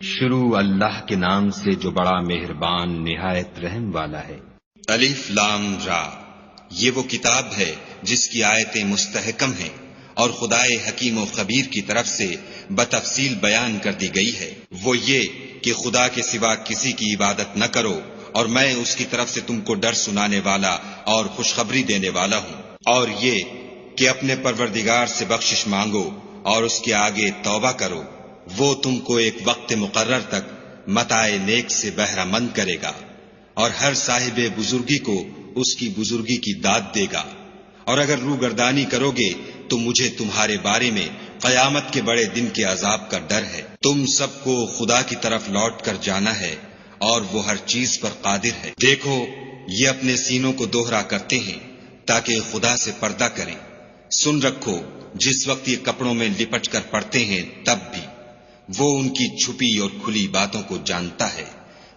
شروع اللہ کے نام سے جو بڑا مہربان نہایت رحم والا ہے۔ الف لام را، یہ وہ کتاب ہے جس کی آیتیں مستحکم ہیں اور خدائے حکیم و خبیر کی طرف سے بتفصیل بیان کر دی گئی ہے۔ وہ یہ کہ خدا کے سوا کسی کی عبادت نہ کرو، اور میں اس کی طرف سے تم کو ڈر سنانے والا اور خوشخبری دینے والا ہوں۔ اور یہ کہ اپنے پروردگار سے بخشش مانگو اور اس کے آگے توبہ کرو، وہ تم کو ایک وقت مقرر تک متاع نیک سے بہرہ مند کرے گا، اور ہر صاحب بزرگی کو اس کی بزرگی کی داد دے گا۔ اور اگر روگردانی کرو گے تو مجھے تمہارے بارے میں قیامت کے بڑے دن کے عذاب کا ڈر ہے۔ تم سب کو خدا کی طرف لوٹ کر جانا ہے، اور وہ ہر چیز پر قادر ہے۔ دیکھو، یہ اپنے سینوں کو دوہرا کرتے ہیں تاکہ خدا سے پردہ کریں۔ سن رکھو، جس وقت یہ کپڑوں میں لپٹ کر پڑتے ہیں تب بھی وہ ان کی چھپی اور کھلی باتوں کو جانتا ہے۔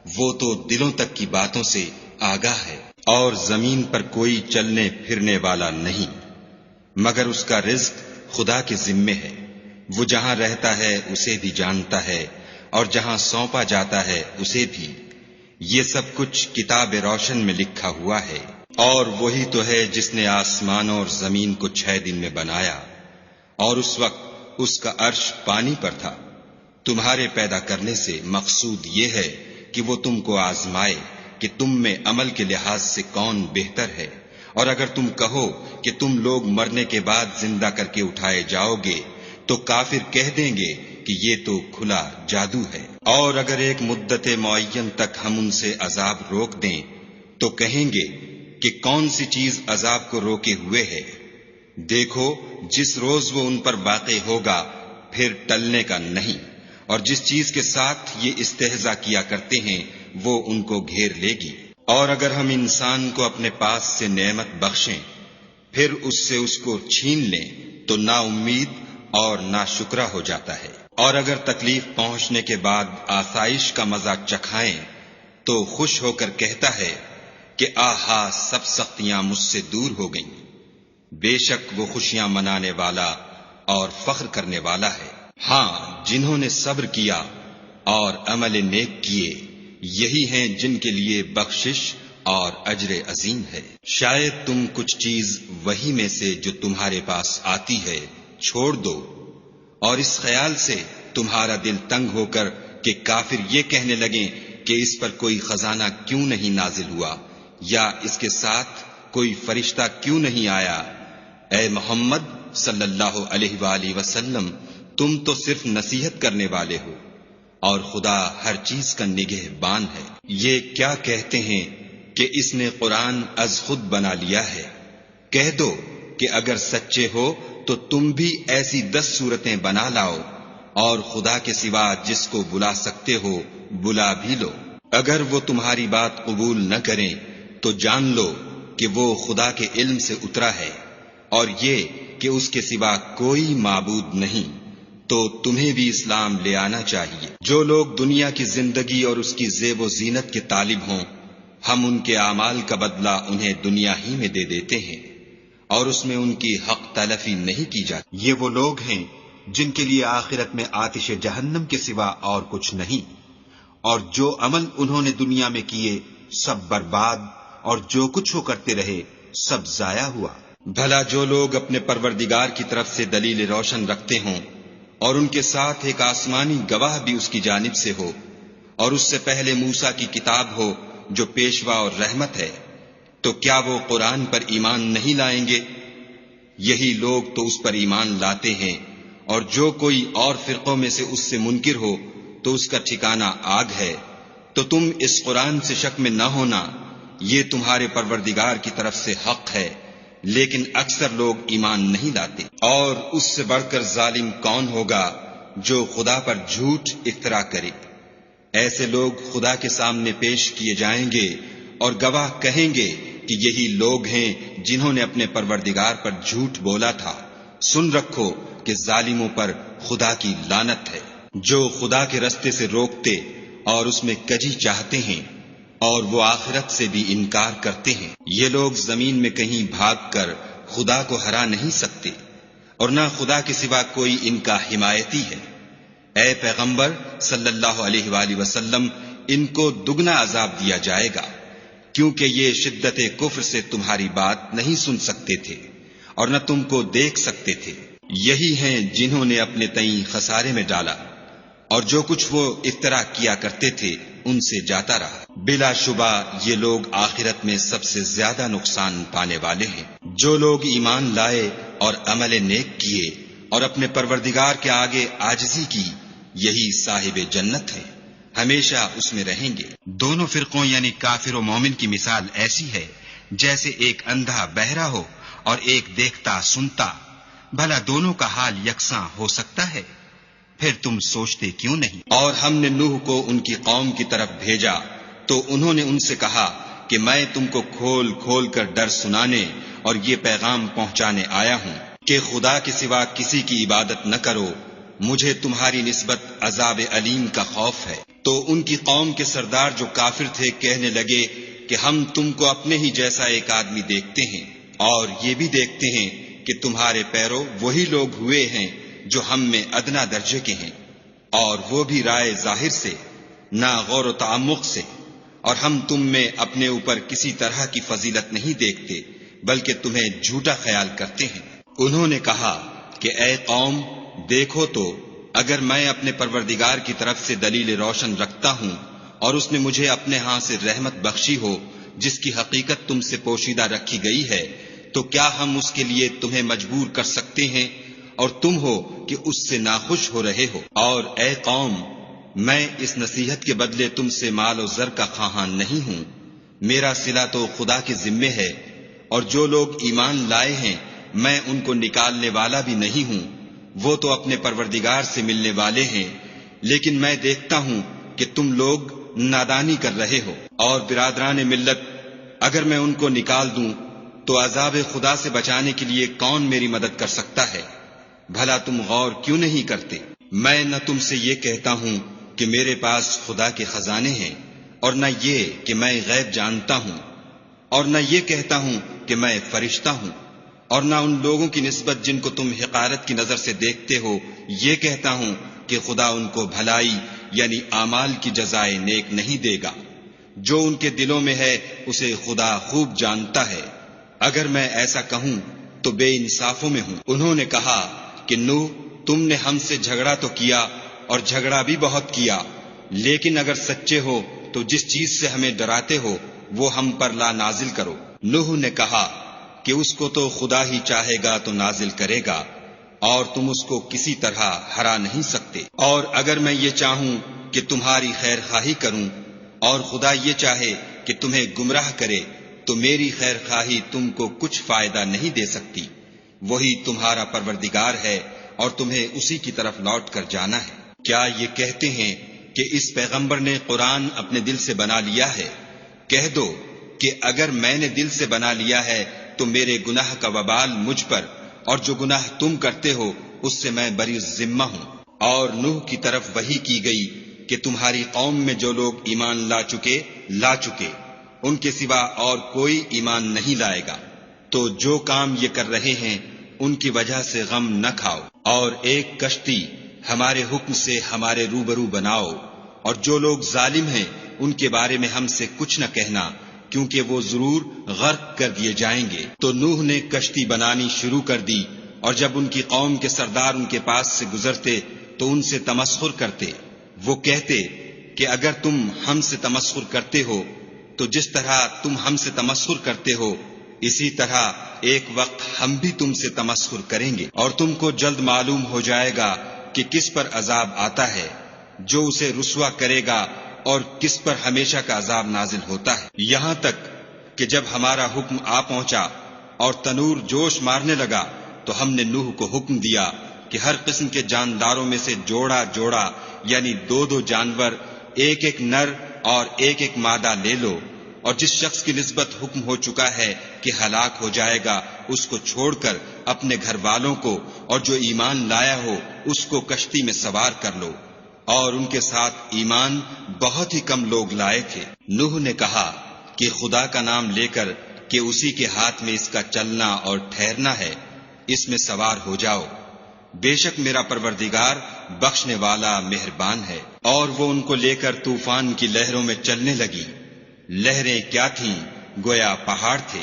وہ تو دلوں تک کی باتوں سے آگاہ ہے۔ اور زمین پر کوئی چلنے پھرنے والا نہیں مگر اس کا رزق خدا کے ذمے ہے۔ وہ جہاں رہتا ہے اسے بھی جانتا ہے، اور جہاں سونپا جاتا ہے اسے بھی۔ یہ سب کچھ کتاب روشن میں لکھا ہوا ہے۔ اور وہی تو ہے جس نے آسمانوں اور زمین کو 6 دن میں بنایا، اور اس وقت اس کا عرش پانی پر تھا۔ تمہارے پیدا کرنے سے مقصود یہ ہے کہ وہ تم کو آزمائے کہ تم میں عمل کے لحاظ سے کون بہتر ہے۔ اور اگر تم کہو کہ تم لوگ مرنے کے بعد زندہ کر کے اٹھائے جاؤ گے تو کافر کہہ دیں گے کہ یہ تو کھلا جادو ہے۔ اور اگر ایک مدت معین تک ہم ان سے عذاب روک دیں تو کہیں گے کہ کون سی چیز عذاب کو روکے ہوئے ہے۔ دیکھو، جس روز وہ ان پر واقع ہوگا پھر ٹلنے کا نہیں، اور جس چیز کے ساتھ یہ استہزاء کیا کرتے ہیں وہ ان کو گھیر لے گی۔ اور اگر ہم انسان کو اپنے پاس سے نعمت بخشیں پھر اس سے اس کو چھین لیں تو نا امید اور نا شکرہ ہو جاتا ہے۔ اور اگر تکلیف پہنچنے کے بعد آسائش کا مزہ چکھائیں تو خوش ہو کر کہتا ہے کہ آہا، سب سختیاں مجھ سے دور ہو گئیں۔ بے شک وہ خوشیاں منانے والا اور فخر کرنے والا ہے۔ ہاں، جنہوں نے صبر کیا اور عمل نیک کیے، یہی ہیں جن کے لیے بخشش اور اجر عظیم ہے۔ شاید تم کچھ چیز وہی میں سے جو تمہارے پاس آتی ہے چھوڑ دو، اور اس خیال سے تمہارا دل تنگ ہو کر کہ کافر یہ کہنے لگیں کہ اس پر کوئی خزانہ کیوں نہیں نازل ہوا، یا اس کے ساتھ کوئی فرشتہ کیوں نہیں آیا۔ اے محمد صلی اللہ علیہ وآلہ وسلم، تم تو صرف نصیحت کرنے والے ہو، اور خدا ہر چیز کا نگہبان ہے۔ یہ کیا کہتے ہیں کہ اس نے قرآن از خود بنا لیا ہے؟ کہہ دو کہ اگر سچے ہو تو تم بھی ایسی 10 صورتیں بنا لاؤ، اور خدا کے سوا جس کو بلا سکتے ہو بلا بھی لو۔ اگر وہ تمہاری بات قبول نہ کریں تو جان لو کہ وہ خدا کے علم سے اترا ہے، اور یہ کہ اس کے سوا کوئی معبود نہیں، تو تمہیں بھی اسلام لے آنا چاہیے۔ جو لوگ دنیا کی زندگی اور اس کی زیب و زینت کے طالب ہوں، ہم ان کے اعمال کا بدلہ انہیں دنیا ہی میں دے دیتے ہیں، اور اس میں ان کی حق تلفی نہیں کی جاتی۔ یہ وہ لوگ ہیں جن کے لیے آخرت میں آتش جہنم کے سوا اور کچھ نہیں، اور جو عمل انہوں نے دنیا میں کیے سب برباد، اور جو کچھ وہ کرتے رہے سب ضائع ہوا۔ بھلا جو لوگ اپنے پروردگار کی طرف سے دلیل روشن رکھتے ہوں، اور ان کے ساتھ ایک آسمانی گواہ بھی اس کی جانب سے ہو، اور اس سے پہلے موسیٰ کی کتاب ہو جو پیشوا اور رحمت ہے، تو کیا وہ قرآن پر ایمان نہیں لائیں گے؟ یہی لوگ تو اس پر ایمان لاتے ہیں، اور جو کوئی اور فرقوں میں سے اس سے منکر ہو تو اس کا ٹھکانہ آگ ہے۔ تو تم اس قرآن سے شک میں نہ ہونا، یہ تمہارے پروردگار کی طرف سے حق ہے، لیکن اکثر لوگ ایمان نہیں لاتے۔ اور اس سے بڑھ کر ظالم کون ہوگا جو خدا پر جھوٹ افطرا کرے؟ ایسے لوگ خدا کے سامنے پیش کیے جائیں گے اور گواہ کہیں گے کہ یہی لوگ ہیں جنہوں نے اپنے پروردگار پر جھوٹ بولا تھا۔ سن رکھو کہ ظالموں پر خدا کی لعنت ہے۔ جو خدا کے رستے سے روکتے اور اس میں کجی چاہتے ہیں، اور وہ آخرت سے بھی انکار کرتے ہیں، یہ لوگ زمین میں کہیں بھاگ کر خدا کو ہرا نہیں سکتے، اور نہ خدا کے سوا کوئی ان کا حمایتی ہے۔ اے پیغمبر صلی اللہ علیہ وآلہ وسلم، ان کو دگنا عذاب دیا جائے گا، کیونکہ یہ شدت کفر سے تمہاری بات نہیں سن سکتے تھے اور نہ تم کو دیکھ سکتے تھے۔ یہی ہیں جنہوں نے اپنے تئیں خسارے میں ڈالا، اور جو کچھ وہ افترا کیا کرتے تھے ان سے جاتا رہا۔ بلا شبہ یہ لوگ آخرت میں سب سے زیادہ نقصان پانے والے ہیں۔ جو لوگ ایمان لائے اور عمل نیک کیے اور اپنے پروردگار کے آگے عاجزی کی، یہی صاحب جنت ہے، ہمیشہ اس میں رہیں گے۔ دونوں فرقوں یعنی کافر و مومن کی مثال ایسی ہے جیسے ایک اندھا بہرا ہو اور ایک دیکھتا سنتا، بھلا دونوں کا حال یکساں ہو سکتا ہے؟ پھر تم سوچتے کیوں نہیں؟ اور ہم نے نوح کو ان کی قوم کی طرف بھیجا تو انہوں نے ان سے کہا کہ میں تم کو کھول کھول کر ڈر سنانے اور یہ پیغام پہنچانے آیا ہوں کہ خدا کے سوا کسی کی عبادت نہ کرو، مجھے تمہاری نسبت عذاب علیم کا خوف ہے۔ تو ان کی قوم کے سردار جو کافر تھے کہنے لگے کہ ہم تم کو اپنے ہی جیسا ایک آدمی دیکھتے ہیں، اور یہ بھی دیکھتے ہیں کہ تمہارے پیرو وہی لوگ ہوئے ہیں جو ہم میں ادنا درجے کے ہیں، اور وہ بھی رائے ظاہر سے، نہ غور و تعمق سے، اور ہم تم میں اپنے اوپر کسی طرح کی فضیلت نہیں دیکھتے بلکہ تمہیں جھوٹا خیال کرتے ہیں۔ انہوں نے کہا کہ اے قوم، دیکھو تو اگر میں اپنے پروردگار کی طرف سے دلیل روشن رکھتا ہوں اور اس نے مجھے اپنے ہاں سے رحمت بخشی ہو جس کی حقیقت تم سے پوشیدہ رکھی گئی ہے، تو کیا ہم اس کے لیے تمہیں مجبور کر سکتے ہیں اور تم ہو کہ اس سے ناخوش ہو رہے ہو؟ اور اے قوم، میں اس نصیحت کے بدلے تم سے مال و زر کا خواہاں نہیں ہوں، میرا صلہ تو خدا کے ذمے ہے، اور جو لوگ ایمان لائے ہیں میں ان کو نکالنے والا بھی نہیں ہوں، وہ تو اپنے پروردگار سے ملنے والے ہیں، لیکن میں دیکھتا ہوں کہ تم لوگ نادانی کر رہے ہو۔ اور برادران ملت، اگر میں ان کو نکال دوں تو عذاب خدا سے بچانے کے لیے کون میری مدد کر سکتا ہے؟ بھلا تم غور کیوں نہیں کرتے؟ میں نہ تم سے یہ کہتا ہوں کہ میرے پاس خدا کے خزانے ہیں، اور نہ یہ کہ میں غیب جانتا ہوں، اور نہ یہ کہتا ہوں کہ میں فرشتہ ہوں، اور نہ ان لوگوں کی نسبت جن کو تم حقارت کی نظر سے دیکھتے ہو یہ کہتا ہوں کہ خدا ان کو بھلائی یعنی اعمال کی جزائے نیک نہیں دے گا۔ جو ان کے دلوں میں ہے اسے خدا خوب جانتا ہے، اگر میں ایسا کہوں تو بے انصافوں میں ہوں۔ انہوں نے کہا کہ نوح، تم نے ہم سے جھگڑا تو کیا اور جھگڑا بھی بہت کیا، لیکن اگر سچے ہو تو جس چیز سے ہمیں ڈراتے ہو وہ ہم پر لا نازل کرو۔ نوح نے کہا کہ اس کو تو خدا ہی چاہے گا تو نازل کرے گا، اور تم اس کو کسی طرح ہرا نہیں سکتے۔ اور اگر میں یہ چاہوں کہ تمہاری خیر خواہی کروں اور خدا یہ چاہے کہ تمہیں گمراہ کرے تو میری خیر خواہی تم کو کچھ فائدہ نہیں دے سکتی۔ وہی تمہارا پروردگار ہے اور تمہیں اسی کی طرف لوٹ کر جانا ہے۔ کیا یہ کہتے ہیں کہ اس پیغمبر نے قرآن اپنے دل سے بنا لیا ہے؟ کہہ دو کہ اگر میں نے دل سے بنا لیا ہے تو میرے گناہ کا وبال مجھ پر، اور جو گناہ تم کرتے ہو اس سے میں بری ذمہ ہوں۔ اور نوح کی طرف وحی کی گئی کہ تمہاری قوم میں جو لوگ ایمان لا چکے ان کے سوا اور کوئی ایمان نہیں لائے گا، تو جو کام یہ کر رہے ہیں ان کی وجہ سے غم نہ کھاؤ، اور ایک کشتی ہمارے حکم سے ہمارے روبرو بناؤ، اور جو لوگ ظالم ہیں ان کے بارے میں ہم سے کچھ نہ کہنا، کیونکہ وہ ضرور غرق کر دیے جائیں گے۔ تو نوح نے کشتی بنانی شروع کر دی، اور جب ان کی قوم کے سردار ان کے پاس سے گزرتے تو ان سے تمسخر کرتے۔ وہ کہتے کہ اگر تم ہم سے تمسخر کرتے ہو تو جس طرح تم ہم سے تمسخر کرتے ہو اسی طرح ایک وقت ہم بھی تم سے تمسخر کریں گے، اور تم کو جلد معلوم ہو جائے گا کہ کس پر عذاب آتا ہے جو اسے رسوا کرے گا اور کس پر ہمیشہ کا عذاب نازل ہوتا ہے۔ یہاں تک کہ جب ہمارا حکم آ پہنچا اور تنور جوش مارنے لگا تو ہم نے نوح کو حکم دیا کہ ہر قسم کے جانداروں میں سے جوڑا جوڑا یعنی 2 جانور، ایک نر اور ایک مادہ لے لو، اور جس شخص کی نسبت حکم ہو چکا ہے کہ ہلاک ہو جائے گا اس کو چھوڑ کر اپنے گھر والوں کو اور جو ایمان لایا ہو اس کو کشتی میں سوار کر لو۔ اور ان کے ساتھ ایمان بہت ہی کم لوگ لائے تھے۔ نوح نے کہا کہ خدا کا نام لے کر کہ اسی کے ہاتھ میں اس کا چلنا اور ٹھہرنا ہے، اس میں سوار ہو جاؤ۔ بے شک میرا پروردگار بخشنے والا مہربان ہے۔ اور وہ ان کو لے کر طوفان کی لہروں میں چلنے لگی۔ لہریں کیا تھیں؟ گویا پہاڑ تھے۔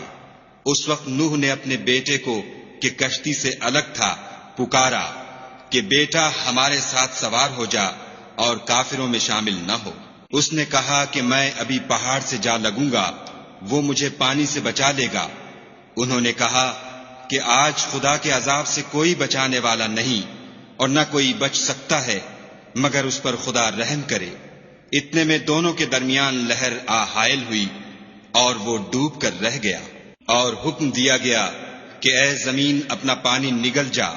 اس وقت نوح نے اپنے بیٹے کو کہ کشتی سے الگ تھا پکارا کہ بیٹا ہمارے ساتھ سوار ہو جا اور کافروں میں شامل نہ ہو۔ اس نے کہا کہ میں ابھی پہاڑ سے جا لگوں گا، وہ مجھے پانی سے بچا لے گا۔ انہوں نے کہا کہ آج خدا کے عذاب سے کوئی بچانے والا نہیں اور نہ کوئی بچ سکتا ہے مگر اس پر خدا رحم کرے۔ اتنے میں دونوں کے درمیان لہر آ حائل ہوئی اور وہ ڈوب کر رہ گیا، اور حکم دیا گیا کہ اے زمین اپنا پانی نگل جا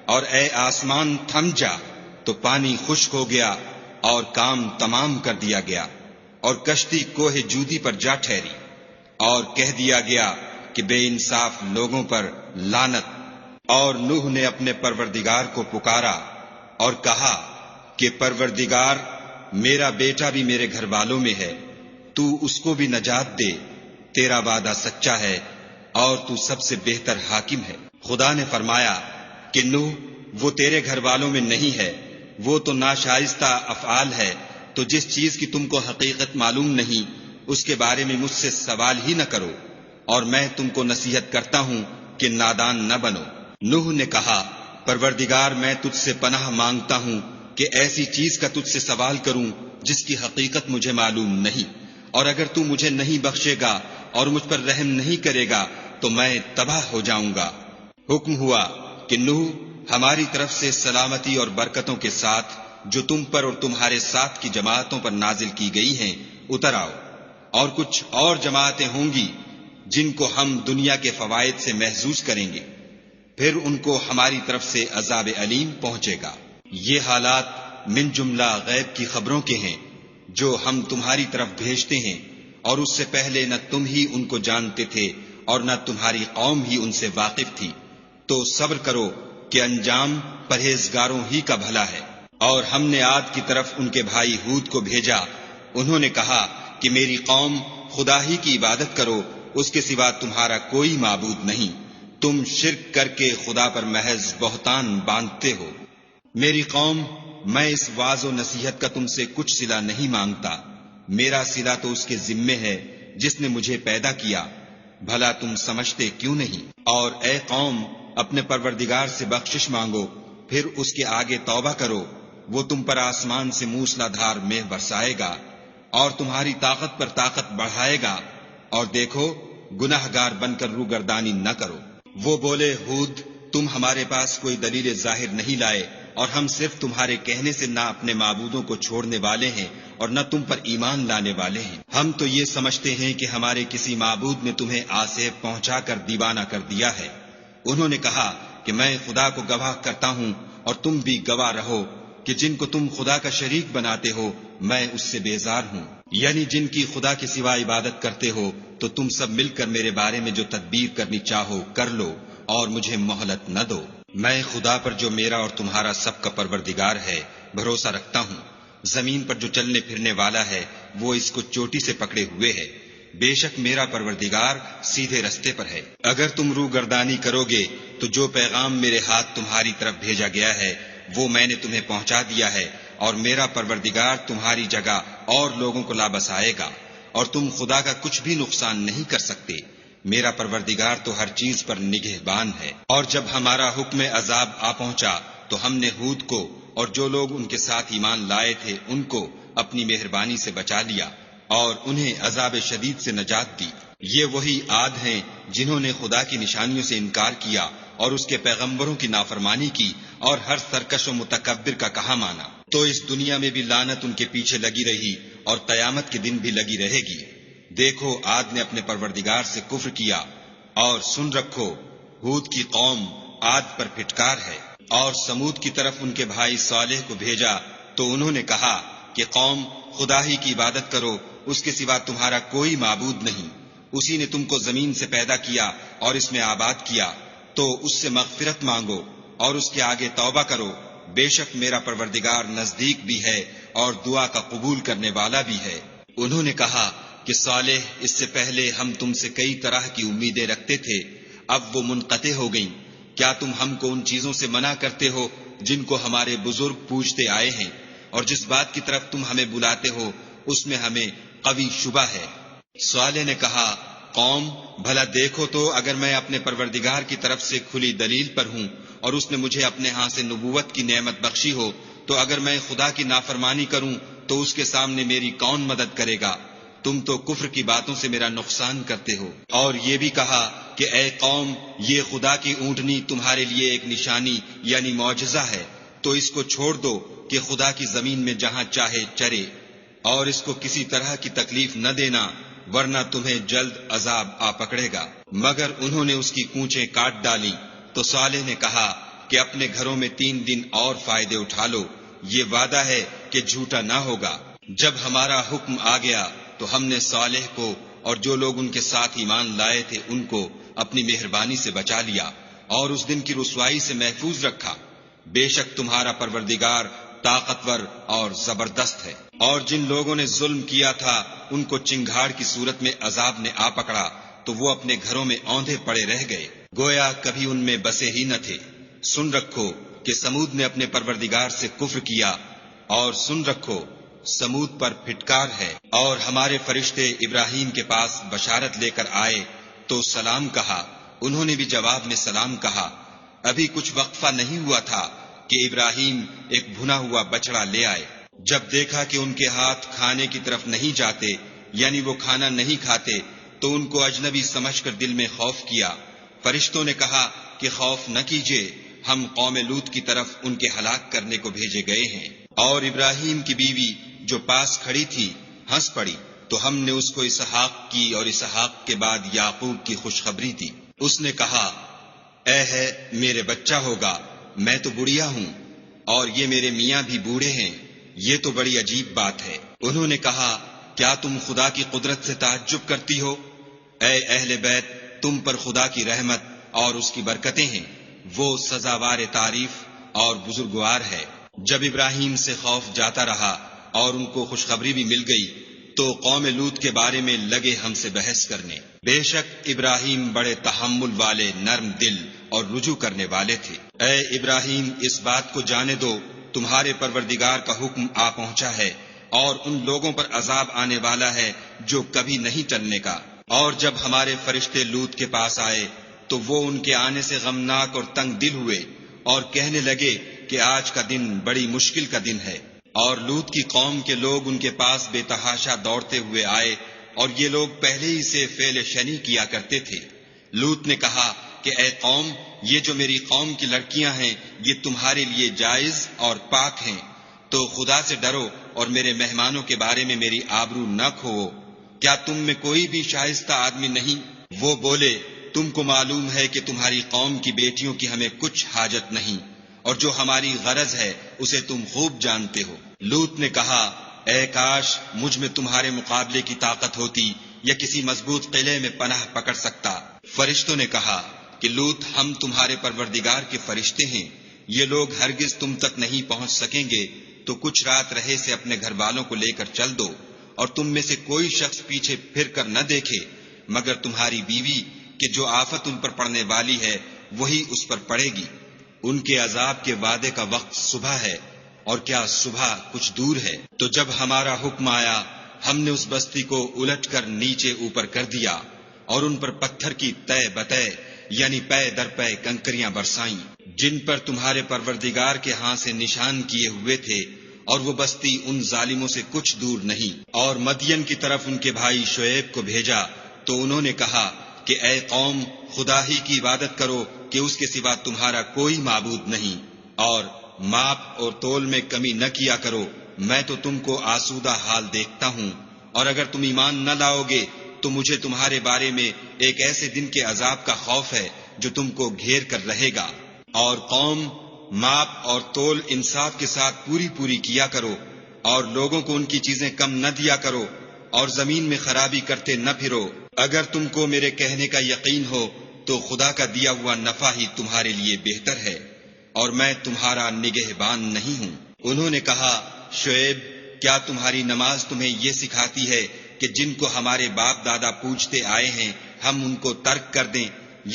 اور اے آسمان تھم جا، تو پانی خشک ہو گیا اور کام تمام کر دیا گیا، اور کشتی کوہ جودی پر جا ٹھہری، اور کہہ دیا گیا کہ بے انصاف لوگوں پر لعنت۔ اور نوح نے اپنے پروردگار کو پکارا اور کہا کہ پروردگار میرا بیٹا بھی میرے گھر والوں میں ہے، تو اس کو بھی نجات دے، تیرا وعدہ سچا ہے اور تو سب سے بہتر حاکم ہے۔ خدا نے فرمایا کہ نوح وہ تیرے گھر والوں میں نہیں ہے، وہ تو ناشائستہ افعال ہے، تو جس چیز کی تم کو حقیقت معلوم نہیں اس کے بارے میں مجھ سے سوال ہی نہ کرو، اور میں تم کو نصیحت کرتا ہوں کہ نادان نہ بنو۔ نوح نے کہا پروردگار میں تجھ سے پناہ مانگتا ہوں کہ ایسی چیز کا تجھ سے سوال کروں جس کی حقیقت مجھے معلوم نہیں، اور اگر تو مجھے نہیں بخشے گا اور مجھ پر رحم نہیں کرے گا تو میں تباہ ہو جاؤں گا۔ حکم ہوا کہ نوح ہماری طرف سے سلامتی اور برکتوں کے ساتھ جو تم پر اور تمہارے ساتھ کی جماعتوں پر نازل کی گئی ہیں اتر آؤ، اور کچھ اور جماعتیں ہوں گی جن کو ہم دنیا کے فوائد سے محظوظ کریں گے، پھر ان کو ہماری طرف سے عذاب علیم پہنچے گا۔ یہ حالات من جملہ غیب کی خبروں کے ہیں جو ہم تمہاری طرف بھیجتے ہیں، اور اس سے پہلے نہ تم ہی ان کو جانتے تھے اور نہ تمہاری قوم ہی ان سے واقف تھی، تو صبر کرو کہ انجام پرہیزگاروں ہی کا بھلا ہے۔ اور ہم نے عاد کی طرف ان کے بھائی ہود کو بھیجا، انہوں نے کہا کہ میری قوم خدا ہی کی عبادت کرو، اس کے سوا تمہارا کوئی معبود نہیں، تم شرک کر کے خدا پر محض بہتان باندھتے ہو۔ میری قوم میں اس واعظ و نصیحت کا تم سے کچھ صلہ نہیں مانگتا، میرا صلہ تو اس کے ذمے ہے جس نے مجھے پیدا کیا، بھلا تم سمجھتے کیوں نہیں؟ اور اے قوم اپنے پروردگار سے بخشش مانگو، پھر اس کے آگے توبہ کرو، وہ تم پر آسمان سے موسلا دھار مے برسائے گا اور تمہاری طاقت پر طاقت بڑھائے گا، اور دیکھو گناہ گار بن کر روگردانی نہ کرو۔ وہ بولے ہود تم ہمارے پاس کوئی دلیل ظاہر نہیں لائے، اور ہم صرف تمہارے کہنے سے نہ اپنے معبودوں کو چھوڑنے والے ہیں اور نہ تم پر ایمان لانے والے ہیں۔ ہم تو یہ سمجھتے ہیں کہ ہمارے کسی معبود نے تمہیں آسیب پہنچا کر دیوانہ کر دیا ہے۔ انہوں نے کہا کہ میں خدا کو گواہ کرتا ہوں اور تم بھی گواہ رہو کہ جن کو تم خدا کا شریک بناتے ہو میں اس سے بیزار ہوں، یعنی جن کی خدا کے سوا عبادت کرتے ہو، تو تم سب مل کر میرے بارے میں جو تدبیر کرنی چاہو کر لو اور مجھے مہلت نہ دو۔ میں خدا پر جو میرا اور تمہارا سب کا پروردگار ہے بھروسہ رکھتا ہوں، زمین پر جو چلنے پھرنے والا ہے وہ اس کو چوٹی سے پکڑے ہوئے ہے، بے شک میرا پروردگار سیدھے رستے پر ہے۔ اگر تم روگردانی کرو گے تو جو پیغام میرے ہاتھ تمہاری طرف بھیجا گیا ہے وہ میں نے تمہیں پہنچا دیا ہے، اور میرا پروردگار تمہاری جگہ اور لوگوں کو لا بسائے گا، اور تم خدا کا کچھ بھی نقصان نہیں کر سکتے، میرا پروردگار تو ہر چیز پر نگہبان ہے۔ اور جب ہمارا حکم عذاب آ پہنچا تو ہم نے ہود کو اور جو لوگ ان کے ساتھ ایمان لائے تھے ان کو اپنی مہربانی سے بچا لیا اور انہیں عذاب شدید سے نجات دی۔ یہ وہی عاد ہیں جنہوں نے خدا کی نشانیوں سے انکار کیا اور اس کے پیغمبروں کی نافرمانی کی اور ہر سرکش و متکبر کا کہا مانا، تو اس دنیا میں بھی لعنت ان کے پیچھے لگی رہی اور قیامت کے دن بھی لگی رہے گی۔ دیکھو عاد نے اپنے پروردگار سے کفر کیا، اور سن رکھو ہود کی قوم عاد پر پھٹکار ہے۔ اور سمود کی طرف ان کے بھائی صالح کو بھیجا تو انہوں نے کہا کہ قوم خدا ہی کی عبادت کرو، اس کے سوا تمہارا کوئی معبود نہیں، اسی نے تم کو زمین سے پیدا کیا اور اس میں آباد کیا، تو اس سے مغفرت مانگو اور اس کے آگے توبہ کرو، بے شک میرا پروردگار نزدیک بھی ہے اور دعا کا قبول کرنے والا بھی ہے۔ انہوں نے کہا کہ صالح اس سے پہلے ہم تم سے کئی طرح کی امیدیں رکھتے تھے، اب وہ منقطع ہو گئیں، کیا تم ہم کو ان چیزوں سے منع کرتے ہو جن کو ہمارے بزرگ پوجتے آئے ہیں، اور جس بات کی طرف تم ہمیں بلاتے ہو اس میں ہمیں قوی شبہ ہے۔ صالح نے کہا، قوم بھلا دیکھو تو، اگر میں اپنے پروردگار کی طرف سے کھلی دلیل پر ہوں اور اس نے مجھے اپنے ہاں سے نبوت کی نعمت بخشی ہو، تو اگر میں خدا کی نافرمانی کروں تو اس کے سامنے میری کون مدد کرے گا؟ تم تو کفر کی باتوں سے میرا نقصان کرتے ہو۔ اور یہ بھی کہا کہ اے قوم، یہ خدا کی اونٹنی تمہارے لیے ایک نشانی یعنی معجزہ ہے، تو اس کو چھوڑ دو کہ خدا کی زمین میں جہاں چاہے چرے، اور اس کو کسی طرح کی تکلیف نہ دینا، ورنہ تمہیں جلد عذاب آ پکڑے گا۔ مگر انہوں نے اس کی کونچیں کاٹ ڈالی۔ تو صالح نے کہا کہ اپنے گھروں میں 3 دن اور فائدے اٹھا لو، یہ وعدہ ہے کہ جھوٹا نہ ہوگا۔ جب ہمارا حکم آ گیا تو ہم نے صالح کو اور جو لوگ ان کے ساتھ ایمان لائے تھے ان کو اپنی مہربانی سے بچا لیا اور اس دن کی رسوائی سے محفوظ رکھا۔ بے شک تمہارا پروردگار طاقتور اور زبردست ہے۔ اور جن لوگوں نے ظلم کیا تھا ان کو چنگھاڑ کی صورت میں عذاب نے آ پکڑا تو وہ اپنے گھروں میں اوندھے پڑے رہ گئے، گویا کبھی ان میں بسے ہی نہ تھے۔ سن رکھو کہ سمود نے اپنے پروردگار سے کفر کیا، اور سن رکھو سمود پر پھٹکار ہے۔ اور ہمارے فرشتے ابراہیم کے پاس بشارت لے کر آئے تو سلام کہا، انہوں نے بھی جواب میں سلام کہا۔ ابھی کچھ وقفہ نہیں ہوا تھا کہ ابراہیم ایک بھنا ہوا بچڑا لے آئے۔ جب دیکھا کہ ان کے ہاتھ کھانے کی طرف نہیں جاتے، یعنی وہ کھانا نہیں کھاتے، تو ان کو اجنبی سمجھ کر دل میں خوف کیا۔ فرشتوں نے کہا کہ خوف نہ کیجیے، ہم قوم لوط کی طرف ان کے ہلاک کرنے کو بھیجے گئے ہیں۔ اور ابراہیم کی بیوی جو پاس کھڑی تھی ہنس پڑی، تو ہم نے اس کو اسحاق کی اور اسحاق کے بعد یعقوب کی خوشخبری دی۔ اس نے کہا، اے ہے میرے بچہ ہوگا، میں تو بڑھیا ہوں اور یہ میرے میاں بھی بوڑھے ہیں، یہ تو بڑی عجیب بات ہے۔ انہوں نے کہا، کیا تم خدا کی قدرت سے تعجب کرتی ہو؟ اے اہل بیت، تم پر خدا کی رحمت اور اس کی برکتیں ہیں، وہ سزاوار تعریف اور بزرگوار ہے۔ جب ابراہیم سے خوف جاتا رہا اور ان کو خوشخبری بھی مل گئی تو قوم لوط کے بارے میں لگے ہم سے بحث کرنے۔ بے شک ابراہیم بڑے تحمل والے، نرم دل اور رجوع کرنے والے تھے۔ اے ابراہیم، اس بات کو جانے دو تمہارے پروردگار کا حکم آ پہنچا ہے اور ان لوگوں پر عذاب آنے والا ہے جو کبھی نہیں ٹلنے کا۔ اور جب ہمارے فرشتے لوط کے پاس آئے تو وہ ان کے آنے سے غمناک اور تنگ دل ہوئے اور کہنے لگے کہ آج کا دن بڑی مشکل کا دن ہے۔ اور لوط کی قوم کے لوگ ان کے پاس بے تحاشا دوڑتے ہوئے آئے، اور یہ لوگ پہلے ہی سے فعل شنی کیا کرتے تھے۔ لوط نے کہا کہ اے قوم، یہ جو میری قوم کی لڑکیاں ہیں یہ تمہارے لیے جائز اور پاک ہیں، تو خدا سے ڈرو اور میرے مہمانوں کے بارے میں میری آبرو نہ کھوؤ۔ کیا تم میں کوئی بھی شائستہ آدمی نہیں؟ وہ بولے، تم کو معلوم ہے کہ تمہاری قوم کی بیٹیوں کی ہمیں کچھ حاجت نہیں، اور جو ہماری غرض ہے اسے تم خوب جانتے ہو۔ لوط نے کہا، اے کاش مجھ میں تمہارے مقابلے کی طاقت ہوتی یا کسی مضبوط قلعے میں پناہ پکڑ سکتا۔ فرشتوں نے کہا کہ لوط، ہم تمہارے پروردگار کے فرشتے ہیں، یہ لوگ ہرگز تم تک نہیں پہنچ سکیں گے، تو کچھ رات رہے سے اپنے گھر والوں کو لے کر چل دو، اور تم میں سے کوئی شخص پیچھے پھر کر نہ دیکھے مگر تمہاری بیوی، کہ جو آفت ان پر پڑنے والی ہے وہی اس پر پڑے گی۔ ان کے عذاب کے وعدے کا وقت صبح ہے، اور کیا صبح کچھ دور ہے؟ تو جب ہمارا حکم آیا ہم نے اس بستی کو الٹ کر نیچے اوپر کر دیا اور ان پر پتھر کی تہ بتہ یعنی پے در پے کنکریاں برسائیں، جن پر تمہارے پروردگار کے ہاں سے نشان کیے ہوئے تھے، اور وہ بستی ان ظالموں سے کچھ دور نہیں۔ اور مدین کی طرف ان کے بھائی شعیب کو بھیجا تو انہوں نے کہا کہ اے قوم، خدا ہی کی عبادت کرو کہ اس کے سوا تمہارا کوئی معبود نہیں، اور ماپ اور تول میں کمی نہ کیا کرو، میں تو تم کو آسودہ حال دیکھتا ہوں، اور اگر تم ایمان نہ لاؤ گے تو مجھے تمہارے بارے میں ایک ایسے دن کے عذاب کا خوف ہے جو تم کو گھیر کر رہے گا۔ اور قوم، ماپ اور تول انصاف کے ساتھ پوری پوری کیا کرو، اور لوگوں کو ان کی چیزیں کم نہ دیا کرو، اور زمین میں خرابی کرتے نہ پھرو۔ اگر تم کو میرے کہنے کا یقین ہو تو خدا کا دیا ہوا نفع ہی تمہارے لیے بہتر ہے، اور میں تمہارا نگہبان نہیں ہوں۔ انہوں نے کہا، شعیب، کیا تمہاری نماز تمہیں یہ سکھاتی ہے کہ جن کو ہمارے باپ دادا پوجتے آئے ہیں ہم ان کو ترک کر دیں،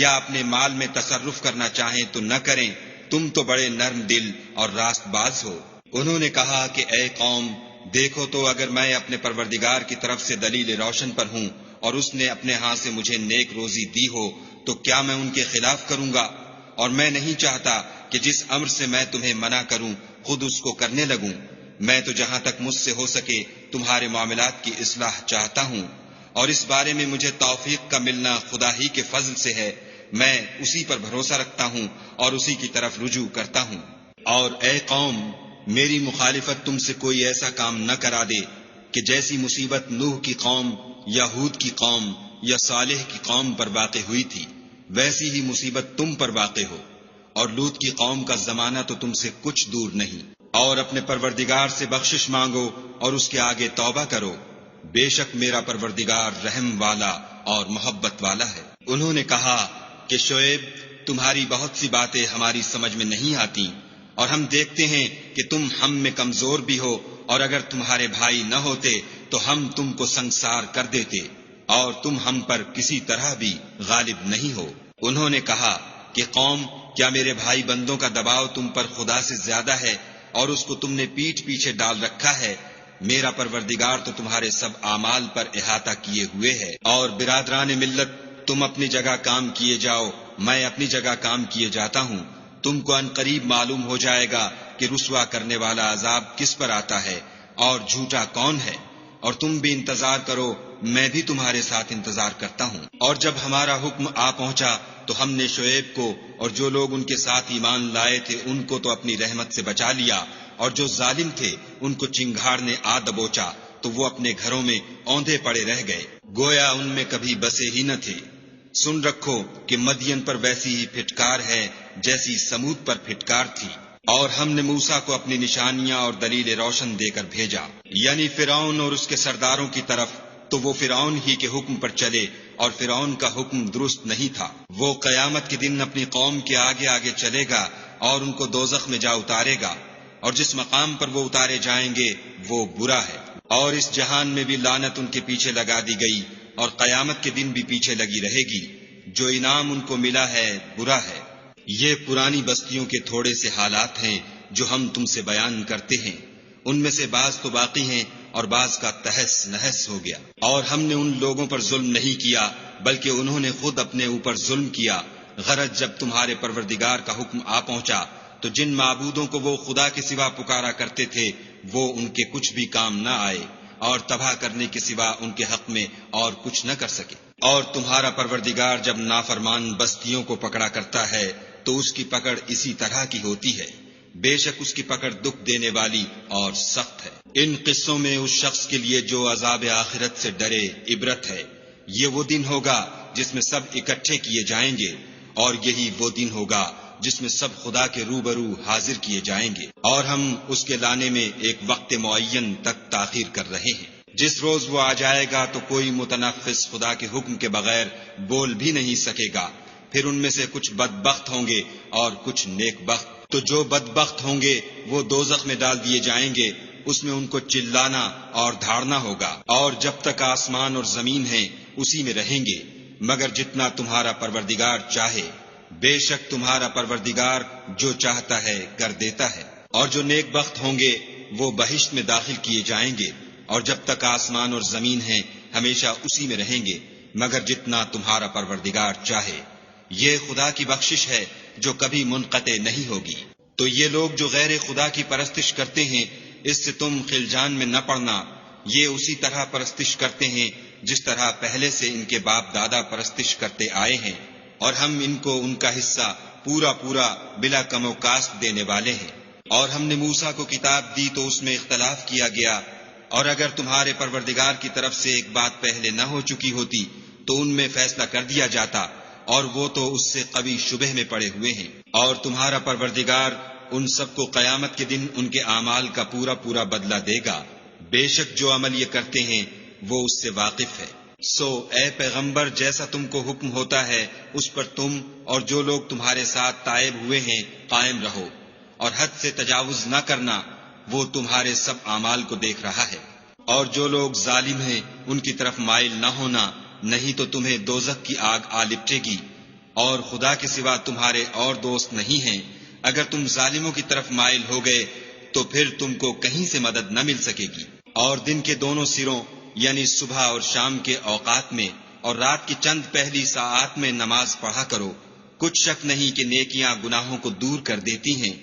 یا اپنے مال میں تصرف کرنا چاہیں تو نہ کریں، تم تو بڑے نرم دل اور راست باز ہو۔ انہوں نے کہا کہ اے قوم، دیکھو تو اگر میں اپنے پروردگار کی طرف سے دلیل روشن پر ہوں اور اس نے اپنے ہاں سے مجھے نیک روزی دی ہو تو کیا میں ان کے خلاف کروں گا؟ اور میں نہیں چاہتا کہ جس امر سے میں تمہیں منع کروں خود اس کو کرنے لگوں۔ میں تو جہاں تک مجھ سے ہو سکے تمہارے معاملات کی اصلاح چاہتا ہوں، اور اس بارے میں مجھے توفیق کا ملنا خدا ہی کے فضل سے ہے۔ میں اسی پر بھروسہ رکھتا ہوں اور اسی کی طرف رجوع کرتا ہوں۔ اور اے قوم، میری مخالفت تم سے کوئی ایسا کام نہ کرا دے کہ جیسی مصیبت نوح کی قوم یا ہود کی قوم یا صالح کی قوم پر واقع ہوئی تھی ویسی ہی مصیبت تم پر واقع ہو، اور لوط کی قوم کا زمانہ تو تم سے کچھ دور نہیں۔ اور اپنے پروردگار سے بخشش مانگو اور اس کے آگے توبہ کرو، بے شک میرا پروردگار رحم والا اور محبت والا ہے۔ انہوں نے کہا کہ شعیب، تمہاری بہت سی باتیں ہماری سمجھ میں نہیں آتی، اور ہم دیکھتے ہیں کہ تم ہم میں کمزور بھی ہو، اور اگر تمہارے بھائی نہ ہوتے تو ہم تم کو سنگسار کر دیتے، اور تم ہم پر کسی طرح بھی غالب نہیں ہو۔ انہوں نے کہا کہ قوم، کیا میرے بھائی بندوں کا دباؤ تم پر خدا سے زیادہ ہے اور اس کو تم نے پیٹھ پیچھے ڈال رکھا ہے؟ میرا پروردگار تو تمہارے سب اعمال پر احاطہ کیے ہوئے ہے۔ اور برادران ملت، تم اپنی جگہ کام کیے جاؤ، میں اپنی جگہ کام کیے جاتا ہوں۔ تم کو ان قریب معلوم ہو جائے گا کہ رسوا کرنے والا عذاب کس پر آتا ہے اور جھوٹا کون ہے، اور تم بھی انتظار کرو، میں بھی تمہارے ساتھ انتظار کرتا ہوں۔ اور جب ہمارا حکم آ پہنچا تو ہم نے شعیب کو اور جو لوگ ان کے ساتھ ایمان لائے تھے ان کو تو اپنی رحمت سے بچا لیا، اور جو ظالم تھے ان کو چنگھاڑ نے آ دبوچا تو وہ اپنے گھروں میں اوندھے پڑے رہ گئے، گویا ان میں کبھی بسے ہی نہ تھے۔ سن رکھو کہ مدین پر ویسی ہی پھٹکار ہے جیسی سمود پر پھٹکار تھی۔ اور ہم نے موسیٰ کو اپنی نشانیاں اور دلیل روشن دے کر بھیجا، یعنی فرعون اور اس کے سرداروں کی طرف، تو وہ فرعون ہی کے حکم پر چلے، اور فرعون کا حکم درست نہیں تھا۔ وہ قیامت کے دن اپنی قوم کے آگے آگے چلے گا اور ان کو دوزخ میں جا اتارے گا، اور جس مقام پر وہ اتارے جائیں گے وہ برا ہے۔ اور اس جہان میں بھی لعنت ان کے پیچھے لگا دی گئی، اور قیامت کے دن بھی پیچھے لگی رہے گی۔ جو انعام ان کو ملا ہے برا ہے۔ یہ پرانی بستیوں کے تھوڑے سے حالات ہیں جو ہم تم سے بیان کرتے ہیں، ان میں سے بعض تو باقی ہیں اور بعض کا تہس نہس ہو گیا۔ اور ہم نے ان لوگوں پر ظلم نہیں کیا بلکہ انہوں نے خود اپنے اوپر ظلم کیا۔ غرض جب تمہارے پروردگار کا حکم آ پہنچا تو جن معبودوں کو وہ خدا کے سوا پکارا کرتے تھے وہ ان کے کچھ بھی کام نہ آئے، اور تباہ کرنے کے سوا ان کے حق میں اور کچھ نہ کر سکے۔ اور تمہارا پروردگار جب نافرمان بستیوں کو پکڑا کرتا ہے تو اس کی پکڑ اسی طرح کی ہوتی ہے، بے شک اس کی پکڑ دکھ دینے والی اور سخت ہے۔ ان قصوں میں اس شخص کے لیے جو عذاب آخرت سے ڈرے عبرت ہے۔ یہ وہ دن ہوگا جس میں سب اکٹھے کیے جائیں گے، اور یہی وہ دن ہوگا جس میں سب خدا کے روبرو حاضر کیے جائیں گے، اور ہم اس کے لانے میں ایک وقت معین تک تاخیر کر رہے ہیں۔ جس روز وہ آ جائے گا تو کوئی متنفس خدا کے حکم کے بغیر بول بھی نہیں سکے گا۔ پھر ان میں سے کچھ بدبخت ہوں گے اور کچھ نیک بخت۔ تو جو بدبخت ہوں گے وہ دوزخ میں ڈال دیے جائیں گے، اس میں ان کو چلانا اور دھاڑنا ہوگا، اور جب تک آسمان اور زمین ہیں اسی میں رہیں گے، مگر جتنا تمہارا پروردگار چاہے۔ بے شک تمہارا پروردگار جو چاہتا ہے کر دیتا ہے۔ اور جو نیک بخت ہوں گے وہ بہشت میں داخل کیے جائیں گے، اور جب تک آسمان اور زمین ہیں ہمیشہ اسی میں رہیں گے، مگر جتنا تمہارا پروردگار چاہے۔ یہ خدا کی بخشش ہے جو کبھی منقطع نہیں ہوگی۔ تو یہ لوگ جو غیر خدا کی پرستش کرتے ہیں، اس سے تم خلجان میں نہ پڑنا۔ یہ اسی طرح پرستش کرتے ہیں جس طرح پہلے سے ان کے باپ دادا پرستش کرتے آئے ہیں، اور ہم ان کو ان کا حصہ پورا پورا بلا کم و کاست دینے والے ہیں۔ اور ہم نے موسیٰ کو کتاب دی تو اس میں اختلاف کیا گیا، اور اگر تمہارے پروردگار کی طرف سے ایک بات پہلے نہ ہو چکی ہوتی تو ان میں فیصلہ کر دیا جاتا، اور وہ تو اس سے قوی شبہ میں پڑے ہوئے ہیں۔ اور تمہارا پروردگار ان سب کو قیامت کے دن ان کے اعمال کا پورا پورا بدلہ دے گا، بے شک جو عمل یہ کرتے ہیں وہ اس سے واقف ہے۔ سو اے پیغمبر، جیسا تم کو حکم ہوتا ہے اس پر تم اور جو لوگ تمہارے ساتھ تائب ہوئے ہیں قائم رہو، اور حد سے تجاوز نہ کرنا، وہ تمہارے سب اعمال کو دیکھ رہا ہے۔ اور جو لوگ ظالم ہیں ان کی طرف مائل نہ ہونا، نہیں تو تمہیں دوزخ کی آگ آ لپٹے گی، اور خدا کے سوا تمہارے اور دوست نہیں ہیں اگر تم ظالموں کی طرف مائل ہو گئے تو پھر تم کو کہیں سے مدد نہ مل سکے گی۔ اور دن کے دونوں سروں یعنی صبح اور شام کے اوقات میں اور رات کی چند پہلی ساعات میں نماز پڑھا کرو، کچھ شک نہیں کہ نیکیاں گناہوں کو دور کر دیتی ہیں،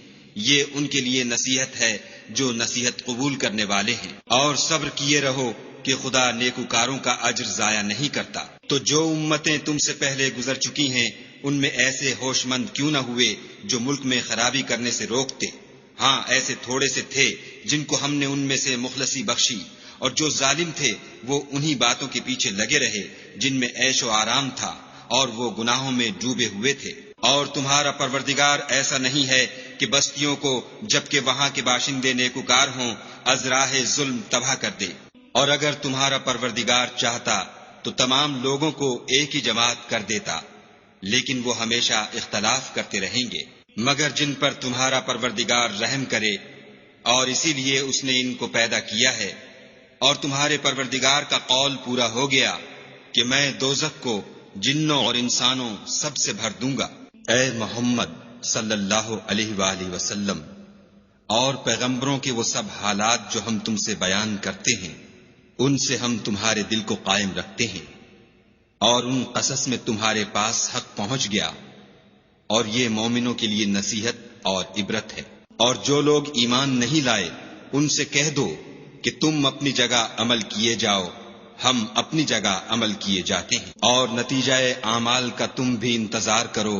یہ ان کے لیے نصیحت ہے جو نصیحت قبول کرنے والے ہیں۔ اور صبر کیے رہو کہ خدا نیکوکاروں کا اجر ضائع نہیں کرتا۔ تو جو امتیں تم سے پہلے گزر چکی ہیں ان میں ایسے ہوش مند کیوں نہ ہوئے جو ملک میں خرابی کرنے سے روکتے؟ ہاں ایسے تھوڑے سے تھے جن کو ہم نے ان میں سے مخلصی بخشی، اور جو ظالم تھے وہ انہی باتوں کے پیچھے لگے رہے جن میں عیش و آرام تھا، اور وہ گناہوں میں ڈوبے ہوئے تھے۔ اور تمہارا پروردگار ایسا نہیں ہے کہ بستیوں کو جبکہ وہاں کے باشندے نیکوکار ہوں از راہ ظلم تباہ کر دے، اور اگر تمہارا پروردگار چاہتا تو تمام لوگوں کو ایک ہی جماعت کر دیتا، لیکن وہ ہمیشہ اختلاف کرتے رہیں گے، مگر جن پر تمہارا پروردگار رحم کرے، اور اسی لیے اس نے ان کو پیدا کیا ہے۔ اور تمہارے پروردگار کا قول پورا ہو گیا کہ میں دوزخ کو جنوں اور انسانوں سب سے بھر دوں گا۔ اے محمد صلی اللہ علیہ وآلہ وسلم، اور پیغمبروں کے وہ سب حالات جو ہم تم سے بیان کرتے ہیں ان سے ہم تمہارے دل کو قائم رکھتے ہیں، اور ان قصص میں تمہارے پاس حق پہنچ گیا، اور یہ مومنوں کے لیے نصیحت اور عبرت ہے۔ اور جو لوگ ایمان نہیں لائے ان سے کہہ دو کہ تم اپنی جگہ عمل کیے جاؤ، ہم اپنی جگہ عمل کیے جاتے ہیں، اور نتیجہ اعمال کا تم بھی انتظار کرو،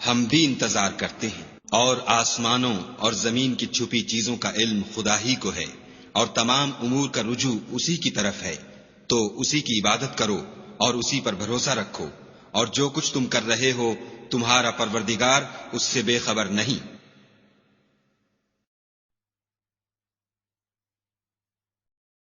ہم بھی انتظار کرتے ہیں۔ اور آسمانوں اور زمین کی چھپی چیزوں کا علم خدا ہی کو ہے، اور تمام امور کا رجوع اسی کی طرف ہے، تو اسی کی عبادت کرو اور اسی پر بھروسہ رکھو، اور جو کچھ تم کر رہے ہو تمہارا پروردگار اس سے بے خبر نہیں۔